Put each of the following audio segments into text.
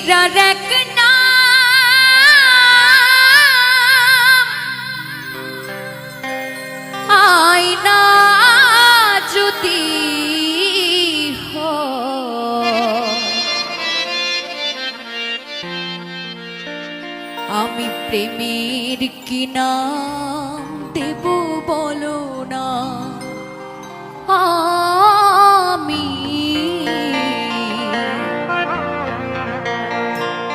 মনের আর এক নাম আয়না যদি আমি প্রেমের কি নাম দেব বলো না আমি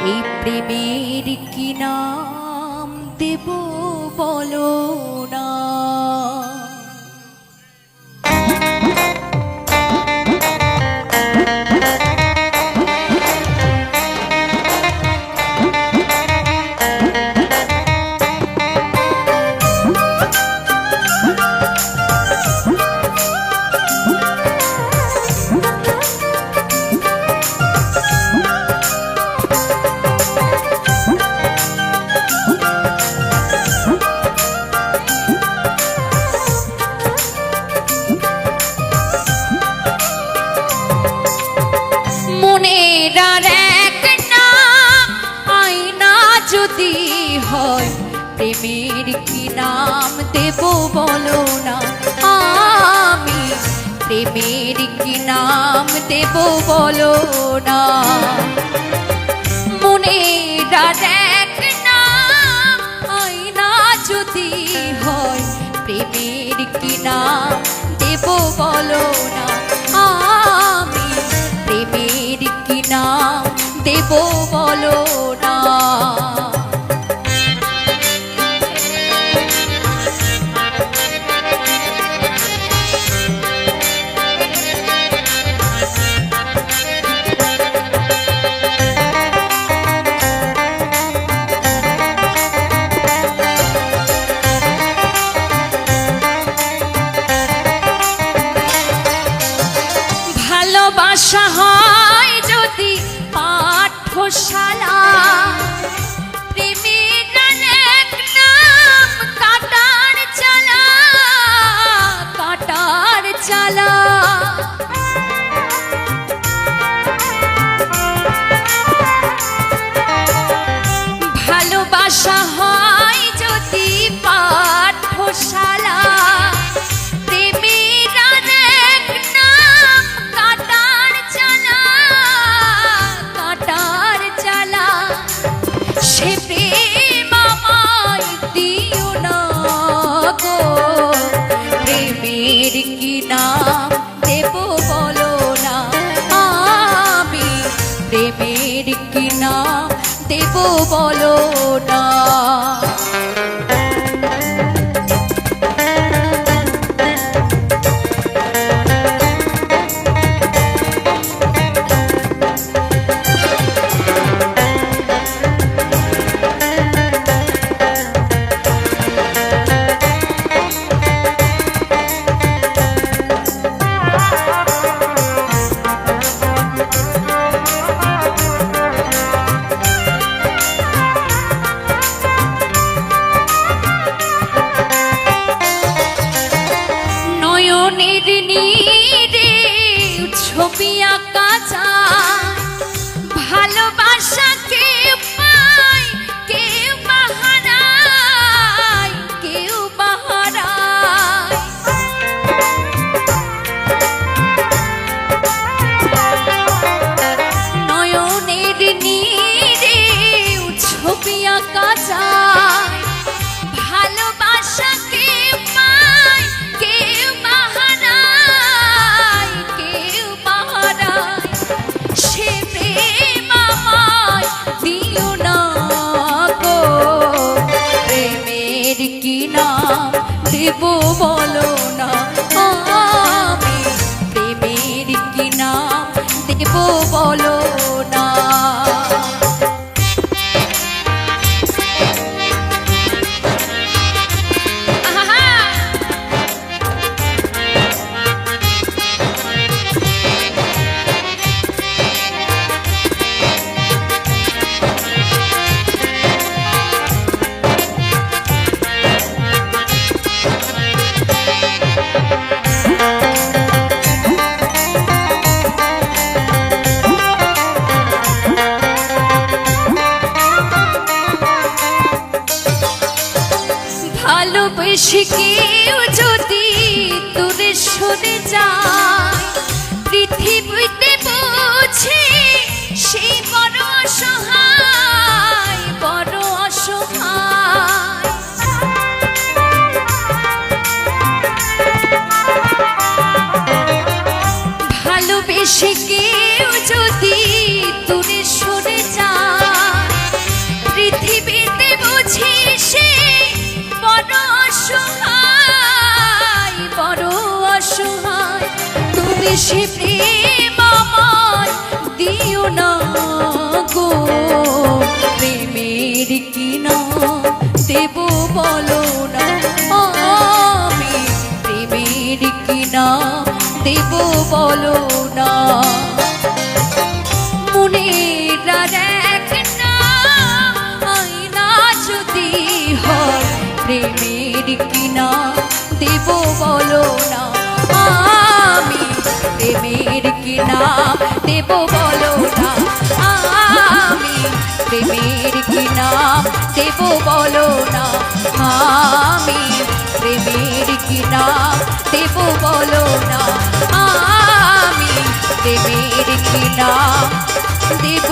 এই প্রেমের কি নাম দেব বলো না প্রেমের কি নাম দেব বলো না আমি প্রেমের কি নাম দেব বলো না মনের আর এক নাম আয়না যদি হয় প্রেমের কি নাম দেব বলো না আমি প্রেমের কি নাম দেব বলো না ভালোবাসা হয় যদি পাঠশালা প্রেমের অনেক নাম কাটার চালা কাটার চালা ভালোবাসা হয় যদি পাঠশালা প্রেমের কি নাম দেব বলো না আমি প্রেমের কি নাম দেব বলো না ছবি আঁকা যায় ভালোবাসা কেউ পায় কেউ বাহারায় কেউ বাহারায় নয়নের নীরে ছবি আঁকা যায় ভালোবাসা কেউ পায় কেউ সে প্রেম আমায় দিও না গো প্রেমের কি নাম দেব বলো না আমি প্রেমের কি নাম দেব বলো না ভালোবেসে কেউ যদি দূরে সরে যায়, পৃথিবীতে বুঝে সেই বড় অসহায়, বড় অসহায়। ভালোবেসে কেউ যদি দূরে সরে যায়, পৃথিবীতে বুঝি সে বড় অসহায়, বড় অসহায়। তুমি সে প্রেম আমায় দিও না গো, প্রেমের কিনা দেব বলো না, আমি প্রেমের কিনা দেব বলো না। মনের আর একটা আয়না যদি হয়, প্রেমের কিনা দেব বলো না, আমি প্রেমের কিনা দেব বলো না, আমি প্রেমের কিনা দেব বলো না, আমি প্রেমের কিনা দেব বলো না, আমি প্রেমের কিনা দেব